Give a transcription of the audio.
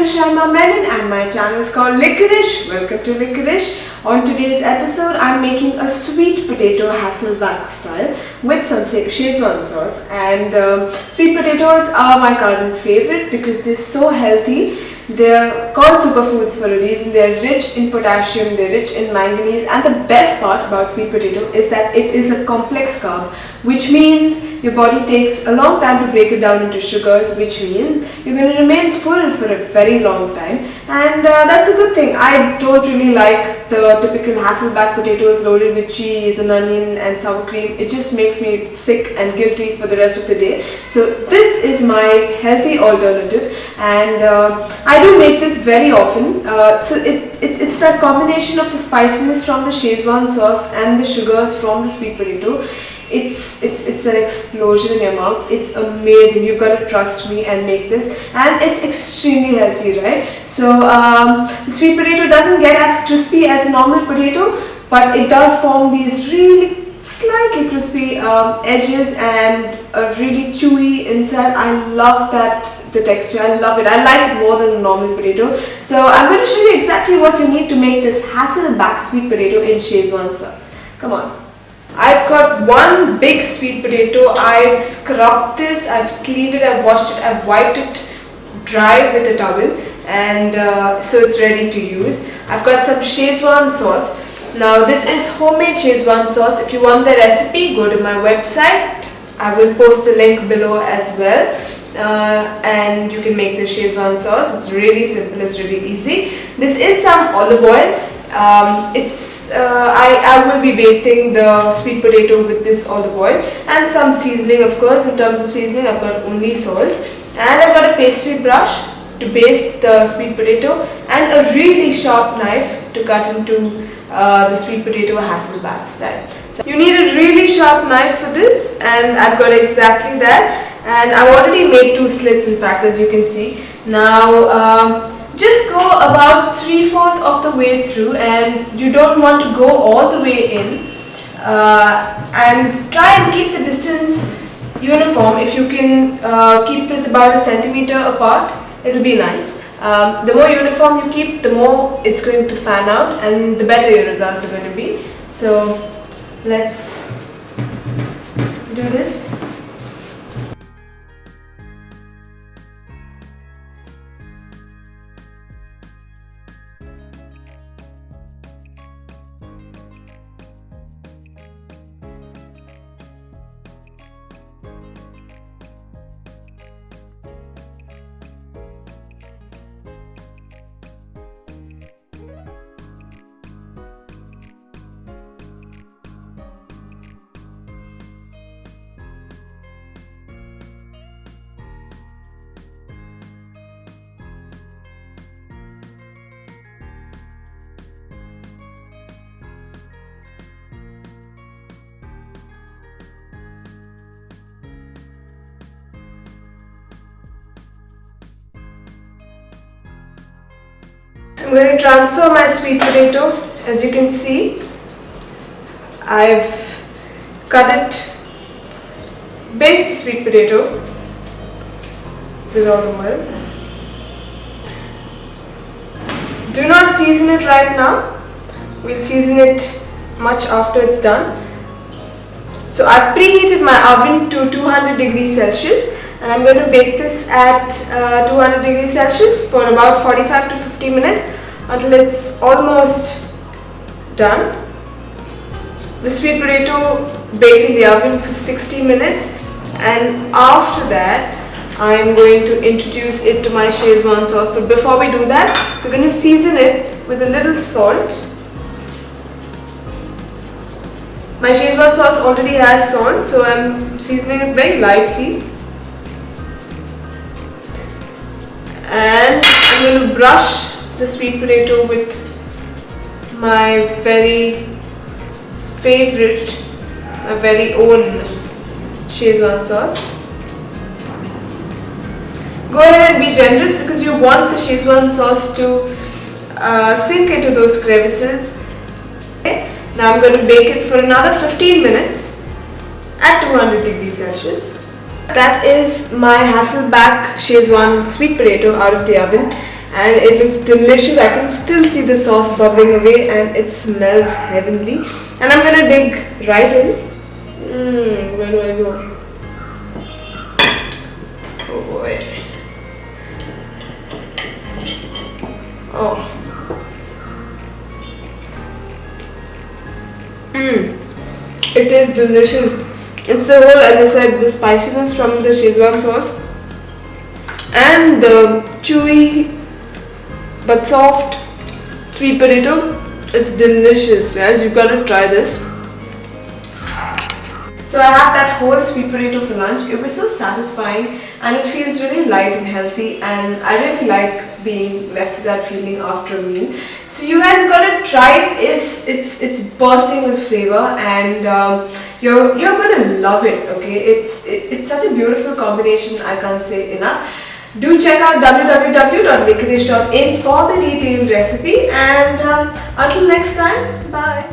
Sharma Menon and my channel is called Licorice. Welcome to Licorice. On today's episode, I'm making a sweet potato Hasselback style with some Szechuan sauce. And sweet potatoes are my current favorite because they're so healthy. They're called superfoods for a reason. They're rich in potassium, they're rich in manganese, and the best part about sweet potato is that it is a complex carb, which means your body takes a long time to break it down into sugars, which means you're going to remain full for a very long time, and that's a good thing. I don't really like the typical Hasselback potatoes loaded with cheese and onion and sour cream. It just makes me sick and guilty for the rest of the day. So this is my healthy alternative, and I do make this very often. So it's that combination of the spiciness from the Szechuan sauce and the sugars from the sweet potato. It's an explosion in your mouth. It's amazing. You've got to trust me and make this, and it's extremely healthy, right? So the sweet potato doesn't get as crispy as a normal potato, but it does form these really slightly crispy edges and a really chewy inside. I love the texture. I love it. I like it more than a normal potato. So I'm going to show you exactly what you need to make this Hasselback sweet potato in Szechuan sauce. Come on. I've got one big sweet potato. I've scrubbed this, I've cleaned it, I've washed it, I've wiped it dry with a towel, and so it's ready to use. I've got some Szechuan sauce. Now this is homemade Szechuan sauce. If you want the recipe, go to my website. I will post the link below as well. And you can make the Szechuan sauce. It's really simple, it's really easy. This is some olive oil. I will be basting the sweet potato with this olive oil and some seasoning, of course. In terms of seasoning, I've got only salt, and I've got a pastry brush to baste the sweet potato and a really sharp knife to cut into the sweet potato Hasselback style. So you need a really sharp knife for this, and I've got exactly that. And I've already made 2 slits, in fact, as you can see. Now just go about 3/4 of the way through, and you don't want to go all the way in, and try and keep the distance uniform. If you can keep this about 1 centimeter apart, it'll be nice. The more uniform you keep, the more it's going to fan out and the better your results are going to be. So let's do this. I'm going to transfer my sweet potato. As you can see, I've cut it, baste the sweet potato with olive oil. Do not season it right now. We'll season it much after it's done. So I've preheated my oven to 200 degrees Celsius, and I'm going to bake this at 200 degrees Celsius for about 45 to 50 minutes until it's almost done. The sweet potato baked in the oven for 60 minutes, and after that I'm going to introduce it to my Szechuan sauce. But before we do that, we're going to season it with a little salt. My Szechuan sauce already has salt, so I'm seasoning it very lightly. And I'm going to brush the sweet potato with my very favorite, my very own Szechuan sauce. Go ahead and be generous because you want the Szechuan sauce to sink into those crevices. Okay. Now I'm going to bake it for another 15 minutes at 200 degrees Celsius. That is my Hasselback Szechuan sweet potato out of the oven. and it looks delicious. I can still see the sauce bubbling away and it smells heavenly. And I'm gonna dig right in. Where do I go? Oh boy. Oh. It is delicious. It's the whole, as I said, the spiciness from the Szechuan sauce and the chewy but soft sweet potato. It's delicious, guys. You've got to try this. So I had that whole sweet potato for lunch. It was so satisfying and it feels really light and healthy, and I really like being left with that feeling after a meal. So you guys have got to try it. It's bursting with flavor, and you're gonna love it. Okay, it's such a beautiful combination. I can't say enough. Do check out www.licorice.in for the detailed recipe, and until next time, bye.